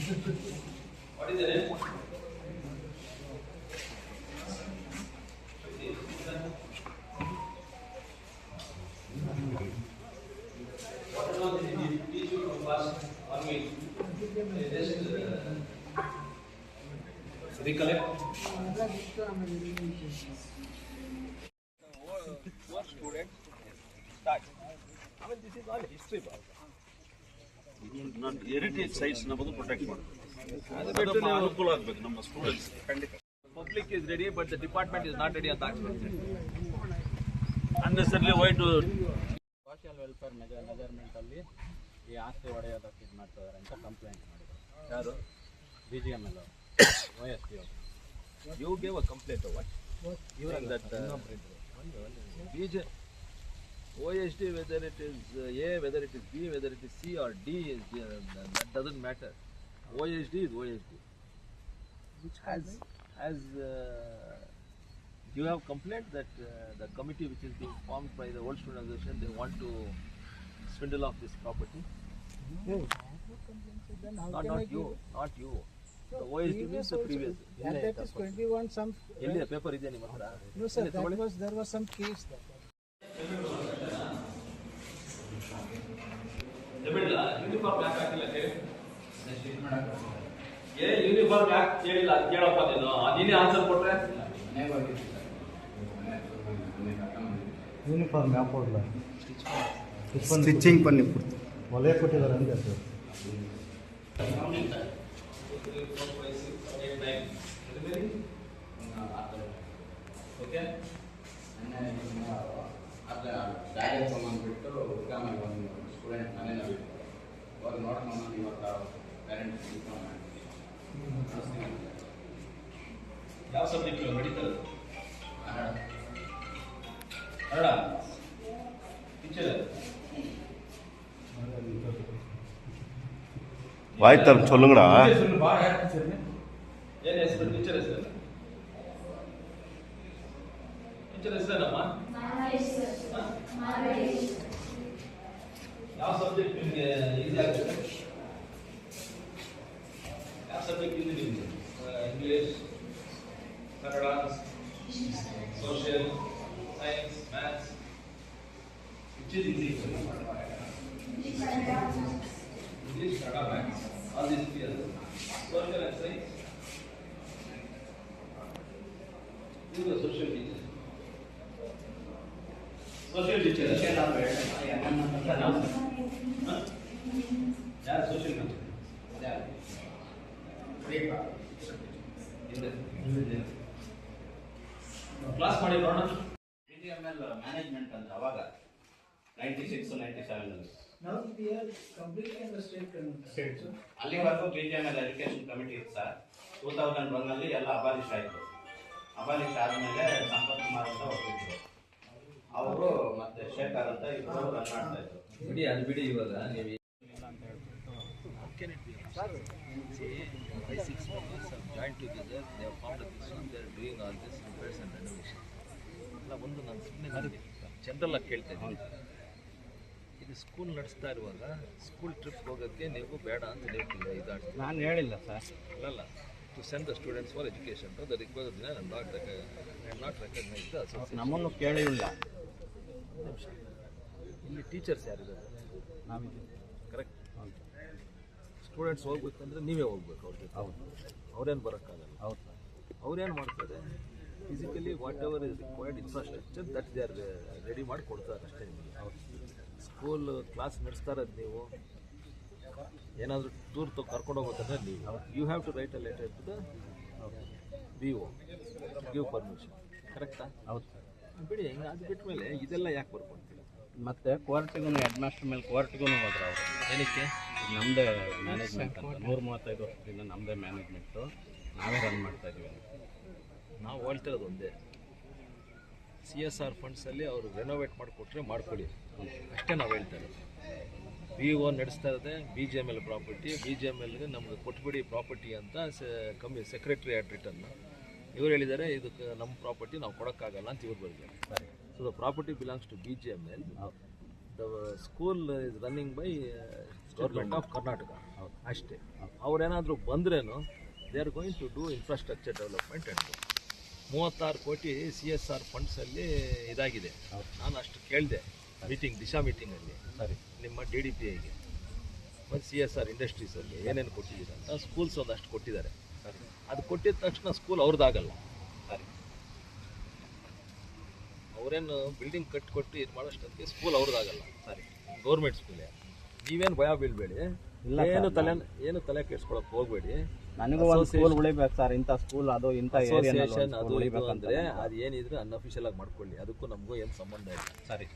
What is the name? What is all the teach you from past 1 week? Just recollect. What students start? I mean, this is all history. not heritage sites ನಮ್ಮದು protect ಮಾಡಬೇಕು. ಅನುಕೂಲ ಆಗಬೇಕು ನಮ್ಮ students. ಖಂಡಿತ. Public is ready, but the department is not ready ಅಂತ ಆಗ್ತದೆ. Unnecessarily why to social welfare measurement ಅಲ್ಲಿ ಈ ಆಸ್ತಿ ಹೊಡೆಯೋದಕ್ಕೆ ಇದು ಮಾಡ್ತಿದ್ದಾರೆ ಅಂತ ಕಂಪ್ಲೇಂಟ್ ಮಾಡಿದ್ರು. ಯಾರು? BGML OSP ಅವರು. You gave a complaint of what? You are that OSD, whether it is A, whether it is B, whether it is C or D, that doesn't matter. OSD is OSD. Which has you have complaint that the committee which is being formed by the old student association, they want to swindle off this property? No. Not you. The OSD means the previous. And that is 21 some. Earlier paper is any matter. No sir, there was some case that. Uniform ಯಾಕೆ ಹಾಕಿಲ್ಲ ಕೇಳಿ? Uniform ಯಾಕೆ ಕೇಳಿಲ್ಲ ಅಂತ ಕೇಳಪ್ಪ ನೀನು. ನೀನೇ answer ಕೊಟ್ರೆ uniform ಯಾಕೆ ಕೊಡಲ್ಲ? ಸ್ಟಿಚಿಂಗ್ ಪನ್ನಿ ಒಲೆ ಕೊಟ್ಟಿದ್ದಾರೆ ಅಂದೆ ಸರ್. ಓಕೆ ಬ್ಯಾಗ್ ತೊಗೊಂಡ್ಬಿಟ್ಟು ಹುಡ್ಕೊಂಬಲ್ಲಿ ಒಂದು ಸ್ಟೂಡೆಂಟ್ ಮನೇಲಿ ಅವ್ರು ನೋಡ್ಕೊಂಡು ಇವತ್ತು ಪೇರೆಂಟ್ಸ್ ಯಾವ ಸಬ್ಜೆಕ್ಟ್ ಮೆಡಿಕಲ್ ಟೀಚರ್ வாய்த்தரம் சொல்லுங்கடா. ಏನು ಹೆಸರು? ಟೀಚರ್ ಹೆಸರು ಏನಮ್ಮ? ಯಾವ ಸಬ್ಜೆಕ್ಟ್ ನಿಮಗೆ ಈಸಿ ಆಗ್ತದೆ? ಯಾವ ಸಬ್ಜೆಕ್ಟ್ ಇದೆ ನಿಮಗೆ? English, Kannada, social, science, maths, which is easy? English, Kannada, maths, all this clear. Social and science, ಇದು ಸೋಷಿಯಲ್ ಟೀಚರ್. ಸೋಷಿಯಲ್ ಟೀಚರ್ ಯಾರು? ಸೋಷಿಯಲ್ ಟೀಚರ್ ಕ್ಲಾಸ್ ಮಾಡಿ ನೋಡೋಣ. BGML ಮ್ಯಾನೇಜ್ಮೆಂಟ್ ಅಂತ ಅವಾಗ 96-97 Now we are completely in the state government. ಅಲ್ಲಿವರೆಗೂ BGML education committee ಇತ್ತು sir. 2001 ಎಲ್ಲ abolish ಆಯಿತು. ಅಬಾಲಿಷ್ ಆದಮೇಲೆ ಸಂಪತ್ ಕುಮಾರ್ ಅಂತ ಹೋಗಿದ್ರು. ಅವರು ಮತ್ತೆ ಶೇಖರ್ ಅಂತ ಇಬ್ಬರು ರನ್ ಮಾಡ್ತಾ ಇದ್ರು. ಬಿಡಿ ಅದು ಬಿಡಿ. ಇವಾಗ ನೀವು 5-6 members have joined together. They have formed this one. They are doing all this repairs and renovation. ಅಲ್ಲ, ಒಂದು ನಾನು ಸುಮ್ಮನೆ ಜನರಲ್ ಆಗಿ ಕೇಳ್ತಾ ಇದ್ದೀನಿ. ಇದು ಸ್ಕೂಲ್ ನಡೆಸ್ತಾ ಇರುವಾಗ ಸ್ಕೂಲ್ ಟ್ರಿಪ್ ಹೋಗೋಕ್ಕೆ ನೀವು ಬೇಡ ಅಂತ ಹೇಳ್ತಿಲ್ಲ. ಇದು ನಾನು ಹೇಳಿಲ್ಲ ಸರ್. ಅಲ್ಲ, to send the students for education. So the request is not recognized the association. ನಮ್ಮನ್ನು ಕೇಳಿಲ್ಲ. ಇಲ್ಲಿ ಟೀಚರ್ಸ್ ಯಾರಿದ್ದಾರೆ? ನಾವಿದ್ದೀವಿ. ಕರೆಕ್ಟ್. ಸ್ಟೂಡೆಂಟ್ಸ್ ಹೋಗ್ಬೇಕಂದ್ರೆ ನೀವೇ ಹೋಗ್ಬೇಕು ಅವ್ರ ಜೊತೆ. ಹೌದು. ಅವ್ರೇನು ಬರೋಕ್ಕಾಗಲ್ಲ. ಹೌದು. ಅವ್ರೇನು ಮಾಡ್ತಾರೆ? Physically what ever is required infrastructure that they are ready ಮಾಡಿ ಕೊಡ್ತಾರೆ ಅಷ್ಟೇ ನಿಮಗೆ. ಸ್ಕೂಲ್ ಕ್ಲಾಸ್ ನಡೆಸ್ತಾ ಇರೋದು ನೀವು. ಏನಾದರೂ ಟೂರ್ ಕರ್ಕೊಂಡು ಹೋಗ್ಬೇಕಂದ್ರೆ ನೀವು you have to write a letter to the BO give permission. ಕರೆಕ್ಟಾ? ಹೌದು. ಬಿಡಿ, ಹಿಂಗೆ ಅದು ಬಿಟ್ಟ ಮೇಲೆ ಇದೆಲ್ಲ ಯಾಕೆ ಬರ್ಕೊಳ್ತೀವಿ? ಮತ್ತೆ ಕೋರ್ಟ್ಗೂ ಹೆಡ್ ಮಾಸ್ಟರ್ ಮೇಲೆ ಕೋರ್ಟ್ಗೂ ಹೋದ್ರು ಅವರು. ಏನಕ್ಕೆ? ನಮ್ಮದೇ ಮ್ಯಾನೇಜ್ಮೆಂಟ್ ಅಂತ 135 ವರ್ಷದಿಂದ ನಮ್ಮದೇ ಮ್ಯಾನೇಜ್ಮೆಂಟು, ನಾವೇ ರನ್ ಮಾಡ್ತಾ ಇದ್ದೀವಿ. ನಾವು ಹೇಳ್ತಿರೋದು ಒಂದೇ, CSR ಫಂಡ್ಸಲ್ಲಿ ಅವರು ರೆನೋವೇಟ್ ಮಾಡಿಕೊಟ್ರೆ ಮಾಡ್ಕೊಳ್ಳಿ ಅಷ್ಟೇ ನಾವು ಹೇಳ್ತಾ ಇರೋದು. BO ನಡೆಸ್ತಾ ಇರೋದೆ BGML ಪ್ರಾಪರ್ಟಿ. BGMLಗೆ ನಮ್ಗೆ ಕೊಟ್ಬಿಡಿ ಪ್ರಾಪರ್ಟಿ ಅಂತ ಸೆಕ್ರೆಟರಿ ಆಟ್ ರಿಟರ್ನ್ ಇವ್ರು ಹೇಳಿದ್ದಾರೆ. ಇದಕ್ಕೆ ನಮ್ಮ ಪ್ರಾಪರ್ಟಿ ನಾವು ಕೊಡೋಕ್ಕಾಗಲ್ಲ ಅಂತ ಇವ್ರು ಬರೆದಿದ್ದಾರೆ. So the property belongs to BGML. The school is running by government of Karnataka ಅಷ್ಟೇ. ಅವ್ರೇನಾದರೂ ಬಂದ್ರೇನು they are going to do infrastructure development and 36 ಕೋಟಿ CSR ಫಂಡ್ಸಲ್ಲಿ ಇದಾಗಿದೆ. ನಾನು ಅಷ್ಟು ಕೇಳಿದೆ ದಿಶಾ ಮೀಟಿಂಗಲ್ಲಿ, ಸರಿ. ನಿಮ್ಮ DDPIಗೆ ಮತ್ತು CSR ಇಂಡಸ್ಟ್ರೀಸಲ್ಲಿ ಏನೇನು ಕೊಟ್ಟಿದ್ದೀರ ಅಂತ. ಸ್ಕೂಲ್ಸ್ ಒಂದಷ್ಟು ಕೊಟ್ಟಿದ್ದಾರೆ. ಸರಿ. ಅದು ಕೊಟ್ಟಿದ ತಕ್ಷಣ ಸ್ಕೂಲ್ ಅವ್ರದ್ದಾಗಲ್ಲ. ಸರಿ. ಅವರೇನು ಬಿಲ್ಡಿಂಗ್ ಕೊಟ್ಟು ಇದು ಮಾಡೋಷ್ಟೊತ್ತಿಗೆ ಸ್ಕೂಲ್ ಅವ್ರದ್ದಾಗಲ್ಲ. ಸರಿ. ಗೌರ್ಮೆಂಟ್ ಸ್ಕೂಲೇ. ನೀವೇನು ಭಯ ಬೀಳಬೇಡಿ, ಏನು ತಲೆ ಕೆಡ್ಸ್ಕೊಳಕ್ಕೆ ಹೋಗಬೇಡಿ. ನನಗೂ ಒಂದು ಸ್ಕೂಲ್ ಉಳಿಬೇಕು ಸರ್, ಇಂಥ ಸ್ಕೂಲ್ ಅದು ಇಂಥ ಅಸೋಸಿಯೇಷನ್ ಅದು ಇದು ಅಂದರೆ ಅದು ಏನಿದ್ರೆ ಅನ್ಅಫಿಷಿಯಲ್ ಆಗಿ ಮಾಡ್ಕೊಳ್ಳಿ, ಅದಕ್ಕೂ ನಮಗೂ ಏನು ಸಂಬಂಧ ಇಲ್ಲ. ಸರಿ.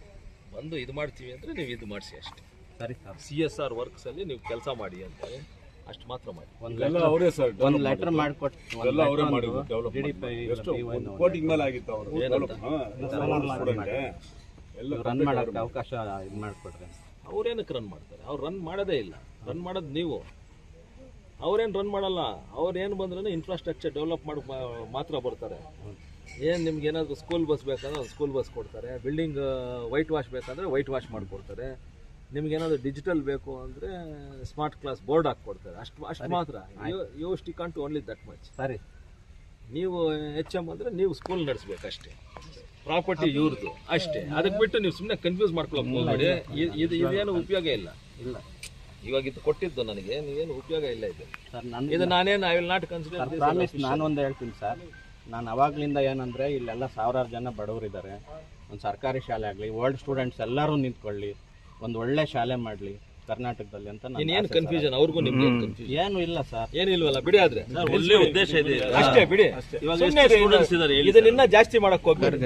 ಬಂದು ಇದು ಮಾಡ್ತೀವಿ ಅಂದರೆ ನೀವು ಇದು ಮಾಡಿಸಿ ಅಷ್ಟೇ. ಸರಿ ಸರ್. CSR ವರ್ಕ್ಸಲ್ಲಿ ನೀವು ಕೆಲಸ ಮಾಡಿ ಅಂತಾರೆ, ಅಷ್ಟು ಮಾತ್ರ ಮಾಡಿ. ಒಂದು ಲೆಟರ್ ಮಾಡಿಕೊಟ್ಟು ರನ್ ಮಾಡೋಕ್ಕೆ ಅವಕಾಶ ಇದು ಮಾಡಿಕೊಡ್ರಿ. ಅವ್ರೇನಕ್ಕೆ ರನ್ ಮಾಡ್ತಾರೆ? ಅವ್ರು ರನ್ ಮಾಡೋದೇ ಇಲ್ಲ. ರನ್ ಮಾಡೋದು ನೀವು. ಅವ್ರೇನು ರನ್ ಮಾಡಲ್ಲ. ಅವ್ರೇನು ಬಂದ್ರೂ ಇನ್ಫ್ರಾಸ್ಟ್ರಕ್ಚರ್ ಡೆವಲಪ್ ಮಾಡಿ ಮಾತ್ರ ಬರ್ತಾರೆ. ಏನು ನಿಮ್ಗೆ ಏನಾದರೂ ಸ್ಕೂಲ್ ಬಸ್ ಬೇಕಂದ್ರೆ ಒಂದು ಸ್ಕೂಲ್ ಬಸ್ ಕೊಡ್ತಾರೆ. ಬಿಲ್ಡಿಂಗ್ ವೈಟ್ ವಾಶ್ ಬೇಕಂದರೆ ವೈಟ್ ವಾಶ್ ಮಾಡಿಕೊಡ್ತಾರೆ. ನಿಮ್ಗೇನಾದರೂ ಡಿಜಿಟಲ್ ಬೇಕು ಅಂದರೆ ಸ್ಮಾರ್ಟ್ ಕ್ಲಾಸ್ ಬೋರ್ಡ್ ಹಾಕ್ಕೊಡ್ತಾರೆ. ಅಷ್ಟು ಮಾತ್ರ. You stick on to only that much. ಸರಿ. ನೀವು HM ಅಂದರೆ ನೀವು ಸ್ಕೂಲ್ ನಡೆಸ್ಬೇಕು ಅಷ್ಟೇ. ಪ್ರಾಪರ್ಟಿ ಇವ್ರದ್ದು ಅಷ್ಟೇ. ಅದಕ್ಕೆ ಬಿಟ್ಟು ನೀವು ಸುಮ್ಮನೆ ಕನ್ಫ್ಯೂಸ್ ಮಾಡ್ಕೊಳಕ್ಕೆ ಹೋಗಬೇಡಿ. ಇದೇನು ಉಪಯೋಗ ಇಲ್ಲ. ಇಲ್ಲ, ಇವಾಗ ಇದು ಕೊಟ್ಟಿದ್ದು ನನಗೆ, ನೀವೇನು ಉಪಯೋಗ ಇಲ್ಲ ಇದು. ಸರ್ ಇದು ನಾನೇನು I will not consider. Promise ನಾನು ಒಂದು ಹೇಳ್ತೀನಿ ಸರ್, ನಾನು ಅವಾಗ್ಲಿಂದ ಏನಂದರೆ ಇಲ್ಲೆಲ್ಲ ಸಾವಿರಾರು ಜನ ಬಡವರಿದ್ದಾರೆ. ಒಂದು ಸರ್ಕಾರಿ ಶಾಲೆ ಆಗಲಿ, ವರ್ಲ್ಡ್ ಸ್ಟೂಡೆಂಟ್ಸ್ ಎಲ್ಲರೂ ನಿಂತ್ಕೊಳ್ಳಿ, ಒಂದು ಒಳ್ಳೆ ಶಾಲೆ ಮಾಡಲಿ ಕರ್ನಾಟಕದಲ್ಲಿ ಅಂತ ಏನು ಕನ್ಫ್ಯೂಷನ್ ಅವ್ರಿಗೂ ನಿಮ್ಗೆ ಕನ್ಫ್ಯೂಷನ್ ಏನು ಇಲ್ಲ ಸರ್. ಏನು ಇಲ್ವಲ್ಲ, ಬಿಡಿ. ಆದ್ರೆ ಒಳ್ಳೆ ಉದ್ದೇಶ ಇದೆ ಅಷ್ಟೇ ಬಿಡಿ. ಇದನ್ನ ಜಾಸ್ತಿ ಮಾಡಕ್ ಹೋಗ್ಬೇಡಿ.